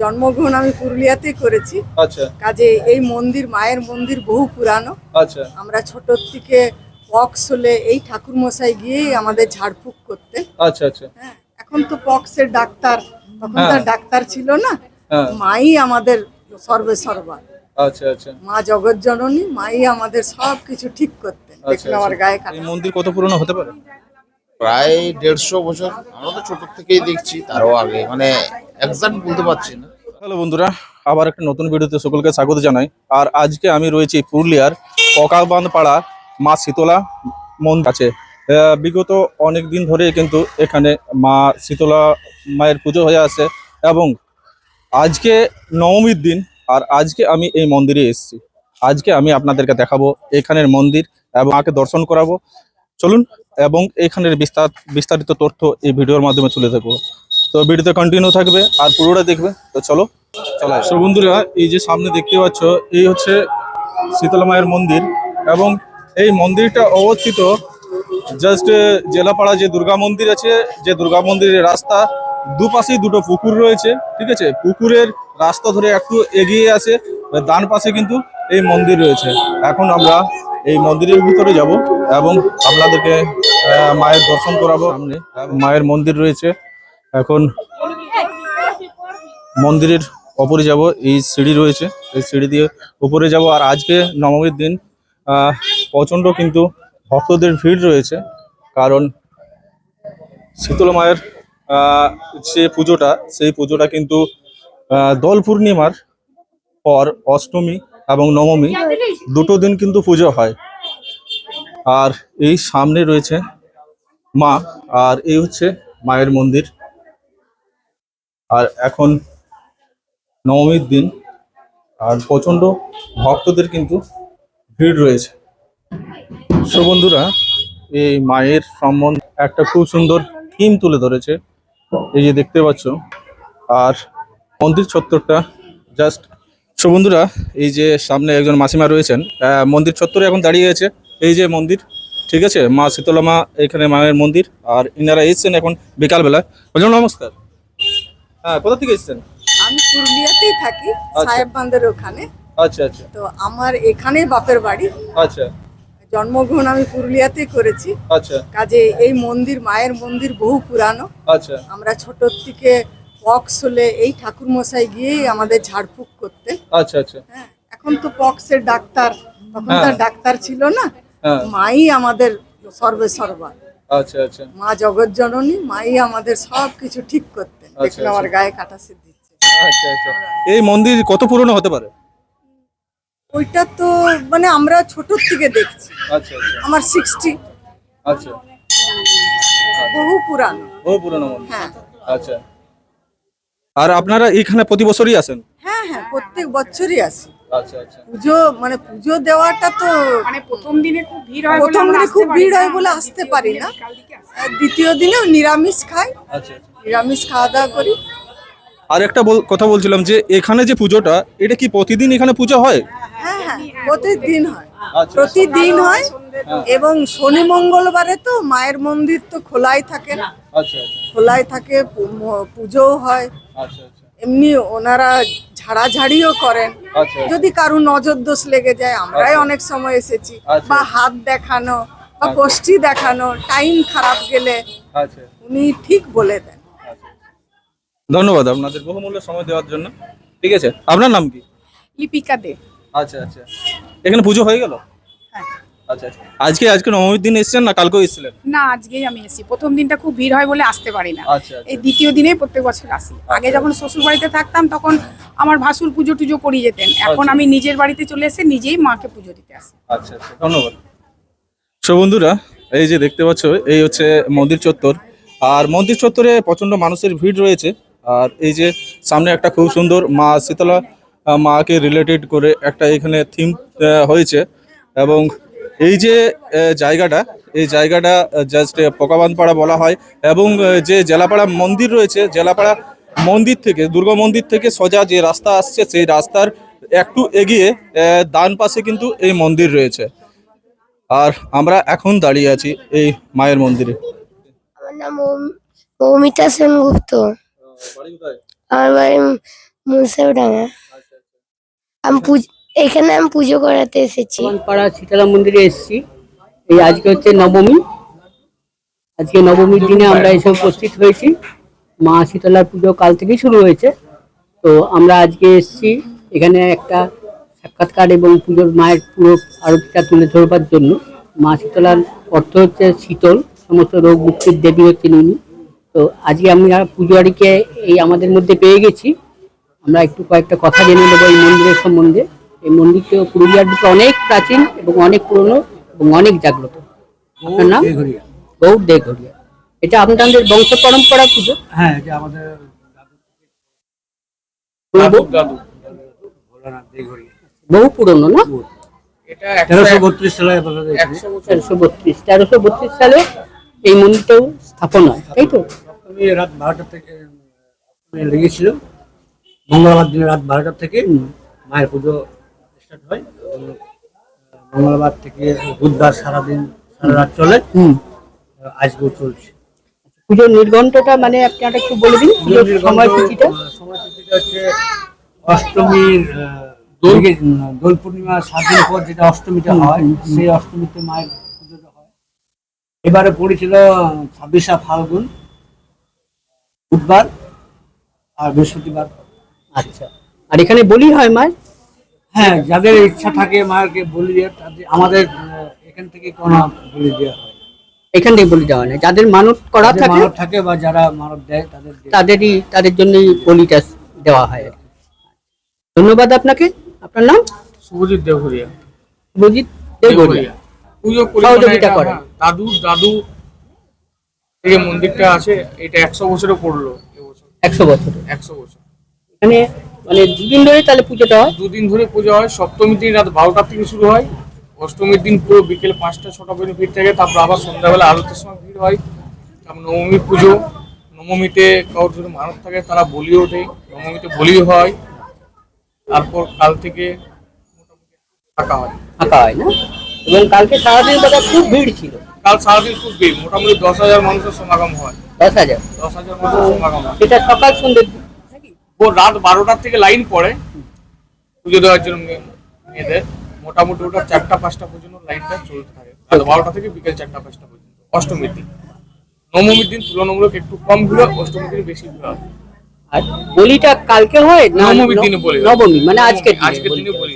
জন্মগ্রহণ আমি পুরুলিয়াতেই করেছি। আচ্ছা কাজে এই মন্দির, মায়ের মন্দির বহু পুরানো। আচ্ছা আমরা ছোট থেকে পক্স হলে এই ঠাকুর মশাই গিয়েই আমাদের ঝাড়ফুঁক করতেন। আচ্ছা আচ্ছা হ্যাঁ, এখন তো পক্সের ডাক্তার, তখন হ্যাঁ। তার ডাক্তার ছিল না। হ্যাঁ। মাই আমাদের সর্বে সর্বা। আচ্ছা আচ্ছা মা জগৎ জননী, মাই আমাদের সব কিছু ঠিক করতেন। আচ্ছা দেখলে আমার গায়ে কাটা। এই মন্দির কত পুরনো হতে পারে? প্রায় 150 বছর। আমরা তো ছোট থেকেই দেখছি, তারও আগে, মানে এক্সাক্ট বলতে পারছি না। হ্যালো বন্ধুরা, আবার একটা নতুন ভিডিওতে সকলকে স্বাগত জানাই। আর আজকে আমি রয়েছি পুরুলিয়ার পকাবান্ধপাড়া মা শীতলা মন্দির আছে। বিগত অনেক দিন ধরে কিন্তু এখানে মা শীতলা মায়ের পুজো হয়ে আসে এবং আজকে নবমীর দিন। আর আজকে আমি এই মন্দিরে এসেছি। আজকে আমি আপনাদেরকে দেখাবো এখানের মন্দির এবং মাকে দর্শন করাবো। চলুন, এবং এখানের বিস্তারিত তথ্য এই ভিডিওর মাধ্যমে তুলে ধরবো। তো ভিডিওতে কন্টিনিউ থাকবে আর পুরোটা দেখবে। তো চলো চলো। সো বন্ধুরা, এই যে সামনে দেখতে পাচ্ছ, এই হচ্ছে শীতলা মায়ের মন্দির এবং এই মন্দিরটা অবস্থিত জাস্ট জেলাপাড়া যে দুর্গা মন্দির আছে, যে দুর্গা মন্দিরের রাস্তা দুপাশেই দুটো পুকুর রয়েছে। ঠিক আছে, পুকুরের রাস্তা ধরে একটু এগিয়ে আসে, ডান পাশে কিন্তু এই মন্দির রয়েছে। এখন আমরা এই মন্দিরের ভিতরে যাব এবং আপনাদেরকে মায়ের দর্শন করাবো। সামনে মায়ের মন্দির রয়েছে। এখন মন্দিরের ওপরে যাব, এই সিঁড়ি রয়েছে, এই সিঁড়ি দিয়ে উপরে যাব। আর আজকে নবমীর দিন, প্রচণ্ড কিন্তু ভক্তদের ভিড় রয়েছে, কারণ শীতলা মায়ের যে পুজোটা, সেই পুজোটা কিন্তু দোল পূর্ণিমার পর অষ্টমী এবং নবমী দুটো দিন কিন্তু পুজো হয়। আর এই সামনে রয়েছে মা, আর এই হচ্ছে মায়ের মন্দির। আর এখন নবমীর দিন, আর প্রচণ্ড ভক্তদের কিন্তু ভিড় রয়েছে। সো বন্ধুরা, এই মায়ের সম্বন্ধে একটা খুব সুন্দর থিম তুলে ধরেছে, এই যে দেখতে পাচ্ছ। আর মন্দির চত্বরটা জাস্ট। সো বন্ধুরা, এই যে সামনে একজন মাসিমা রয়েছেন, মন্দির চত্বরে এখন দাঁড়িয়ে আছে। এই যে মন্দির, ঠিক আছে, মা শীতলা মা, এখানে মায়ের মন্দির। আর ইনারা এসছেন এখন বিকালবেলা। বললাম নমস্কার। হ্যাঁ, কোথা থেকে এসছেন? আমি পুরুলিয়াতেই থাকি, সাহেব বাঁধের ওখানে। আচ্ছা আচ্ছা তো আমার এখানেই বাপের বাড়ি। আচ্ছা জন্মগ্রহণ আমি পুরুলিয়াতেই করেছি। আচ্ছা কাজে এই মন্দির, মায়ের মন্দির বহু পুরানো। আচ্ছা আমরা ছোট থেকে পক্স হলে এই ঠাকুর মশাই গিয়েই আমাদের ঝাড়ফুঁক করতেন। আচ্ছা আচ্ছা হ্যাঁ, এখন তো পক্সের ডাক্তার, তখন তার ডাক্তার ছিল না। হ্যাঁ। মাই আমাদের সর্বে সর্বা। আচ্ছা আচ্ছা মা জগৎ জননী, মাই আমাদের সব কিছু ঠিক করতেন। দেখলে আমার গায়ে কাটা দিচ্ছে। আচ্ছা আচ্ছা এই মন্দির কত পুরনো হতে পারে? ওইটা তো মানে আমরা ছোট থেকে দেখছি। আচ্ছা আচ্ছা আমার 60। আচ্ছা, বহু পুরানো। বহু পুরনো মন্দির। হ্যাঁ আচ্ছা, আর আপনারা এখানে প্রতি বছরই আসেন? হ্যাঁ হ্যাঁ, প্রত্যেক বছরই আসি। আচ্ছা আচ্ছা পুজো মানে পুজো দেওয়াটা তো মানে প্রথম দিনে খুব ভিড় হয়, প্রথম দিনে খুব ভিড় হয় বলে আসতে পারি না। আর দ্বিতীয় দিনেও নিরামিষ খাই, আচ্ছা আচ্ছা। নিরামিষ খাওয়া দাওয়া করি। আর একটা কথা বলছিলাম যে এখানে যে পুজোটা, এটা কি প্রতিদিন এখানে পুজো হয়? হ্যাঁ হ্যাঁ, প্রতিদিন হয়, আচ্ছা প্রতিদিন হয়। এবং শনি মঙ্গলবারে তো মায়ের মন্দির তো খোলাই থাকে, আচ্ছা খোলাই থাকে, পুজোও হয়। আচ্ছা আচ্ছা এমনি ওনারা ঝাড়াঝাড়িও করেন। আচ্ছা যদি কারো নজর দোষ লেগে যায়, আমরাই অনেক সময় এসেছি, আচ্ছা। বা হাত দেখানো বা কোষ্ঠী দেখানো, টাইম খারাপ গেলে আচ্ছা উনি ঠিক বলে দেন। ধন্যবাদ আপনাদের বহুমূল্য সময় দেওয়ার জন্য। ঠিক আছে, আপনার নাম কি? লিপিকা দে। আচ্ছা আচ্ছা, এখানে পুজো হয়ে গেল? হ্যাঁ। আচ্ছা আচ্ছা, আজকে নবমীর দিন এসেছেন না কালকেও এসেছিলেন? না, আজকেই আমি এসেছি। প্রথম দিনটা খুব ভিড় হয় বলে আসতে পারি না। আচ্ছা এই দ্বিতীয় দিনে প্রত্যেক বছর আসি। আগে যখন শ্বশুর বাড়িতে থাকতাম তখন আমার ভাসুর পুজো টুজো করিয়ে যেতেন। এখন আমি নিজের বাড়িতে চলে এসে নিজেই মাকে পুজো দিতে আসি। আচ্ছা আচ্ছা, ধন্যবাদ। সো বন্ধুরা, এই যে দেখতে পাচ্ছ, এই হচ্ছে মন্দির চত্বর। আর মন্দির চত্বরে প্রচণ্ড মানুষের ভিড় রয়েছে। আর এই যে সামনে একটা খুব সুন্দর মা শীতলা মাকে রিলেটেড করে একটা এখানে থিম হয়েছে। এবং এই যে জায়গাটা, এই জায়গাটা জাস্ট পকাবান্ধপাড়া বলা হয়। এবং যে জেলাপাড়া মন্দির রয়েছে, জেলাপাড়া মন্দির থেকে, দুর্গা মন্দির থেকে সোজা যে রাস্তা আসছে, সেই রাস্তার একটু এগিয়ে ডান পাশে কিন্তু এই মন্দির রয়েছে। আর আমরা এখন দাঁড়িয়ে আছি এই মায়ের মন্দিরে। আমার নাম মৌমিতা সেনগুপ্ত। আমার বাড়ি মুসৌডাঙ্গা। এখানে আমি পুজো করাতে এসেছি। পাড়া শীতলা মন্দিরে এসেছি। এই আজকে হচ্ছে নবমী। আজকে নবমীর দিনে আমরা এসে উপস্থিত হয়েছি। মা শীতলার পুজো কাল থেকেই শুরু হয়েছে। তো আমরা আজকে এসেছি এখানে একটা সাক্ষাৎকার এবং পুজোর মায়ের পুরো আরতিটা তুলে ধরবার জন্য। মা শীতলার অর্থ হচ্ছে শীতল, সমস্ত রোগ মুক্তির দেবী হচ্ছেন উনি। তো আজকে আমরা পুজোয়ারিকে এই আমাদের মধ্যে পেয়ে গেছি। আমরা একটু কয়েকটা কথা জেনে নেবো এই মন্দিরের সম্বন্ধে। এই মন্দিরটা পুরুলিয়ার বুকে অনেক প্রাচীন এবং অনেক পুরনো এবং অনেক জাগ্রত। আপনার নাম? গৌর দেঘরিয়া। এটা আপনাদের বংশ পরম্পরা পুজো? হ্যাঁ, এটা আমাদের বহু পুরনো না? এটা 1332 সালে আপনাদের 1332 সালে এই মন্দিরটাও স্থাপন হয়, তাই তো? আমি রাত 12টা থেকে লেগেছিল। মঙ্গলবার দিনে রাত 12টা থেকে মায়ের পুজো স্টার্ট হয়। মঙ্গলবার থেকে বুধবার সারাদিন সারা রাত চলে। আজকেও চলছে। পুজোর নির্ঘণ্টটা মানে আপনারা একটু বলে দিন, পুজোর সময়সূচিটা। সময়সূচিটা হচ্ছে অষ্টমীর দোল পূর্ণিমা 7 দিন পর যেটা অষ্টমীটা হয়, সেই অষ্টমীতে মায়ের পুজোটা হয়। এবারে পড়েছিল 26শে ফাল্গুন, বুধবার আর বৃহস্পতিবার। আচ্ছা, আর এখানে বলি হয় মায়ের? হ্যাঁ, যাদের ইচ্ছা থাকে মাকে বলি দেওয়ার, আমাদের এখান থেকে কোনো বলি দেওয়া হয়। এখান থেকে বলি দেওয়া হয় না, যাদের মানত করা থাকে মানত থাকে বা যারা মানত দেয় তাদের জন্যই বলিটা দেওয়া হয়। ধন্যবাদ আপনাকে। আপনার নাম? শুভজিৎ দেঘরিয়া। শুভজিৎ দেঘরিয়া। পুজো সহযোগিতা করেন। দাদু এই মন্দিরটা আছে, এটা 100 বছরে পড়লো এবছর। 100 বছর? 100 বছর। এখানে মানে দুদিন ধরে তাহলে পুজোটা হয়? দুদিন ধরে পুজো হয়। সপ্তমীর দিন রাত 12টা থেকে শুরু হয়। অষ্টমীর দিন পুরো বিকেল 5টা-6টা পর্যন্ত ভিড় থাকে। তারপর আবার সন্ধ্যাবেলা আরতির সময় ভিড় হয়। তারপর নবমী পুজো। নবমীতে কারোর যদি মানত থাকে তারা বলিও দেয়, নবমীতে বলিও হয়। তারপর কাল থেকে ফাঁকা হয় না? এবং কালকে সারাদিন বোধহয় খুব ভিড় ছিল। কাল সারাদিন খুব ভিড়, মোটামুটি 10,000 মানুষের সমাগম হয়। 10,000 মানুষের সমাগম হয়। সেটা সকাল সন্ধ্যে রাত 12টার থেকে লাইন পড়ে পুজো দেওয়ার জন্য মেয়েদের। মোটামুটি ওটা 4টা-5টা পর্যন্ত লাইনটা চলতে থাকে, রাত 12টা থেকে বিকেল 4টা-5টা পর্যন্ত। অষ্টমীর দিন। নবমীর দিন তুলনামূলক একটু কম ভিড় হয়, অষ্টমীর দিন বেশি ভিড় হয়। আর বলিটা কালকে হয় না? নবমীর দিনে বলি। নবমী মানে আজকের দিনে বলি।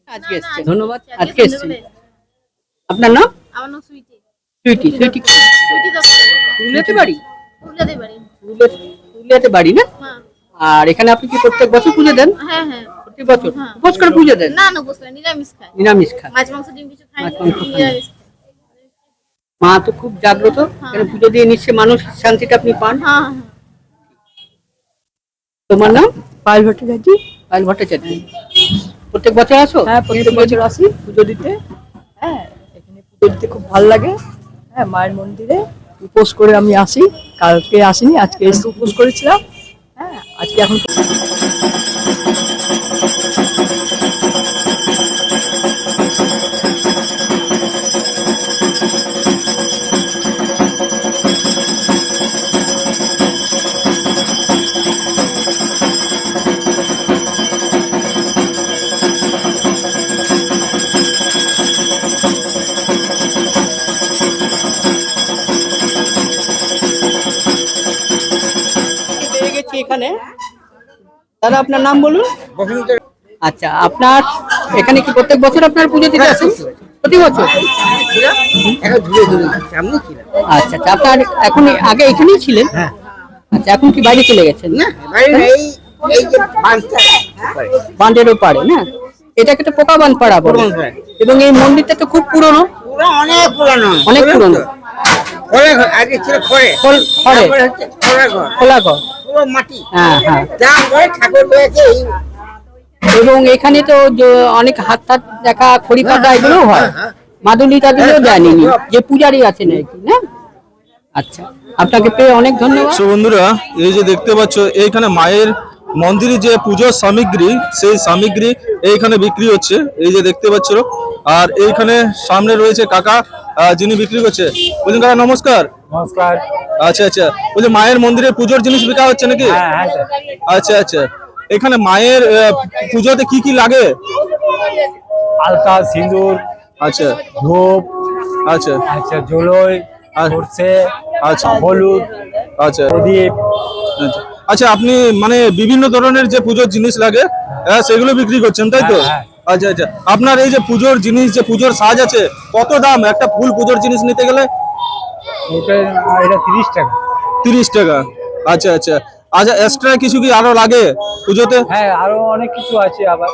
আজকে এসছে। ধন্যবাদ। আজকে এসছি। আপনার নাম? আমার নাম সুইটি। সুইটি। সুইটি পুরুলিয়াতে বাড়ি? পুরুলিয়াতে বাড়ি। পুরুলিয়াতে বাড়ি না? হ্যাঁ। আর এখানে আপনি কি প্রত্যেক বছর পুজো দেন? হ্যাঁ হ্যাঁ। প্রত্যেক বছর হ্যাঁ। উপোস করে পুজো দেন? না না, উপোস করি, নিরামিষ খাই। নিরামিষ খান? মাছ মাংস ডিম কিছু খাই না, মাছ মাংস খান না। নিরামিষ খাই। মা তো খুব জাগ্রত। এখানে পুজো দিয়ে নিশ্চয়ই মানুষ শান্তিটা আপনি পান। হ্যাঁ হ্যাঁ। তোমার নাম? পায়েল ভট্টাচার্য। পায়েল ভট্টাচার্য। প্রত্যেক বছর আসো? হ্যাঁ, প্রত্যেক বছর আসি পুজো দিতে। হ্যাঁ, এখানে পুজো দিতে খুব ভালো লাগে। হ্যাঁ, মায়ের মন্দিরে উপোস করে আমি আসি। কালকে আসিনি, আজকে এসে উপোস করেছিলাম। হ্যাঁ, আজকে এখন পেয়ে গেছি এখানে। দাদা আপনার নাম বলুন। আচ্ছা, আপনার এখানে কি প্রত্যেক বছর আপনার পুজো দিতে আসেন? প্রতি বছর? আচ্ছা আচ্ছা, আপনার এখন আগে এখানেই ছিলেন? আচ্ছা, এখন কি বাইরে চলে গেছেন? না, বাঁধের ওপারে না? এটাকে তো পোকা বাঁধ পাড়া বলে। এবং এই মন্দিরটা তো খুব পুরনো। অনেক পুরনো। অনেক পুরনো। আগে ছিল খড়ে। খোলা ঘর। পুরো মাটি। হ্যাঁ হ্যাঁ। ঠাকুর রয়েছে। এবং এখানে তো অনেক হাত হাত দেখা খড়ি পাতা এগুলো হয়। মাদুলি টাদুলিও দেয়নি যে পূজারি আছেন আর কি, না? আচ্ছা, আপনাকে পেয়ে অনেক ধন্যবাদ। তো বন্ধুরা, এই যে দেখতে পাচ্ছ এইখানে মায়ের মন্দিরে যে পুজোর সামগ্রী, সেই সামগ্রী এইখানে বিক্রি হচ্ছে, এই যে দেখতে পাচ্ছ। আর এইখানে সামনে রয়েছে কাকা, যিনি বিক্রি করছে। বলছেন কাকা নমস্কার। নমস্কার। আচ্ছা আচ্ছা, বলছি মায়ের মন্দিরে পুজোর জিনিস বিক্রি হচ্ছে নাকি? আচ্ছা আচ্ছা, এখানে মায়ের পুজোতে কি কি লাগে? আলতা, সিঁদুর, আচ্ছা ধূপ, আচ্ছা আচ্ছা জলই, সরষে, আচ্ছা হলুদ, আচ্ছা প্রদীপ। আচ্ছা আচ্ছা, আপনি মানে বিভিন্ন ধরনের যে পুজোর জিনিস লাগে সেগুলো বিক্রি করছেন, তাই তো? হ্যাঁ। আচ্ছা আচ্ছা, আপনার এই যে পুজোর জিনিস, যে পুজোর সাজ আছে, কত দাম একটা ফুল পুজোর জিনিস নিতে গেলে? এটা 30 টাকা। 30 টাকা। আচ্ছা আচ্ছা আচ্ছা, এক্সট্রা কিছু কি আরো লাগে পুজোতে? হ্যাঁ, আরো অনেক কিছু আছে আবার।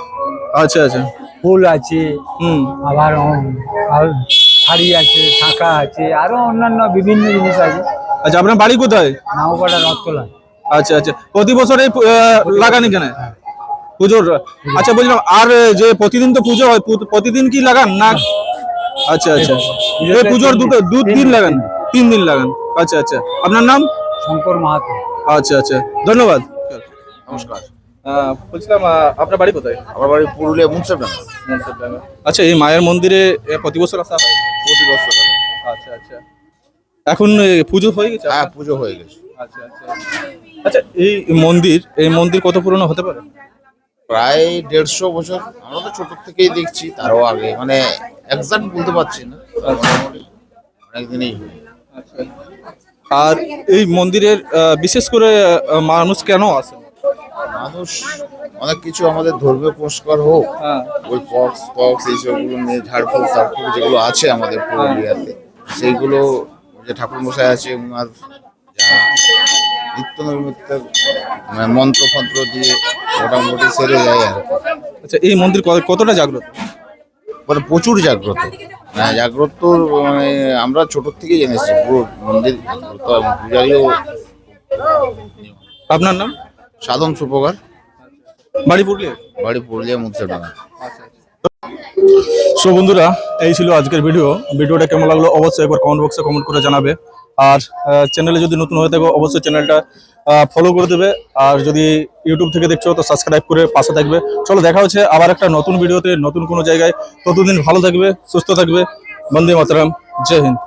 আচ্ছা আচ্ছা, ফুল আছে, হুম, আবার আর শাড়ি আছে, শাঁখা আছে, আরো অন্যান্য বিভিন্ন জিনিস আছে। আচ্ছা, আপনার বাড়ি কোথায়? নামপাড়া, রথতলা। আচ্ছা আচ্ছা, প্রতি বছর এই লাগান এখানে পুজোর? আচ্ছা, বললাম আর যে প্রতিদিন তো পুজো হয়, প্রতিদিন কি লাগান না? আচ্ছা আচ্ছা, এই পুজোর দিন লাগান, 3 দিন লাগান। আচ্ছা আচ্ছা, আপনার নাম? শঙ্কর মাহাতো। আচ্ছা আচ্ছা, ধন্যবাদ। নমস্কার। বলছিলাম আপনার বাড়ি কোথায়? আমার বাড়ি পুরুলিয়া মুন্সিপাড়া। আচ্ছা, এই মায়ের মন্দিরে প্রতি বছর আসা হয়? প্রতি বছর। আচ্ছা আচ্ছা, এখন পুজো হয়ে গেছে? হ্যাঁ, পুজো হয়ে গেছে। আচ্ছা আচ্ছা আচ্ছা, এই মন্দির কত পুরনো হতে পারে? প্রায় 150 বছর। আমরা তো ছোট থেকেই দেখছি, তারও আগে, মানে এক্সাক্ট বলতে পারছি না, মোটামুটি অনেকদিনই হয়। আর এই মন্দিরের বিশেষ করে মানুষ কেন আসে? মানুষ অনেক কিছু, আমাদের ধর্মীয় পুরস্কার হোক, হ্যাঁ, ওই পক্স এইসবগুলো নিয়ে, ঝাড়ফুঁক তাড়ফুঁক যেগুলো আছে আমাদের পুরুলিয়াতে, সেইগুলো যে ঠাকুর মশাই আছে ওনার যা নিত্য নৈমিত্য মন্ত্র ফন্ত্র দিয়ে মোটামুটি সেরে যায় আর কি। আচ্ছা, এই মন্দির কতটা জাগ্রত? মানে প্রচুর জাগ্রত, জাগ্রত, মানে আমরা ছোট থেকেই জেনেছি পুরো মন্দির জাগ্রত, এবং পূজারিও। আপনার নাম? সাধন সুপকার, বাড়ি পুরুলিয়া? বাড়ি পুরুলিয়া মুন্সিপাড়া। সো বন্ধুরা, এই ছিল আজকের ভিডিওটা কেমন লাগলো অবশ্যই একবার কমেন্ট বক্সে কমেন্ট করে জানাবে। আর চ্যানেলে যদি নতুন হয়ে থাকো অবশ্যই চ্যানেলটা ফলো করে দেবে, আর যদি ইউটিউব থেকে দেখছো তো সাবস্ক্রাইব করে পাশে থাকবে। চলো, দেখা হচ্ছে আবার একটা নতুন ভিডিওতে, নতুন কোনো জায়গায়। ততদিন ভালো থাকবে, সুস্থ থাকবে। বন্দে মাতরম, জয় হিন্দ।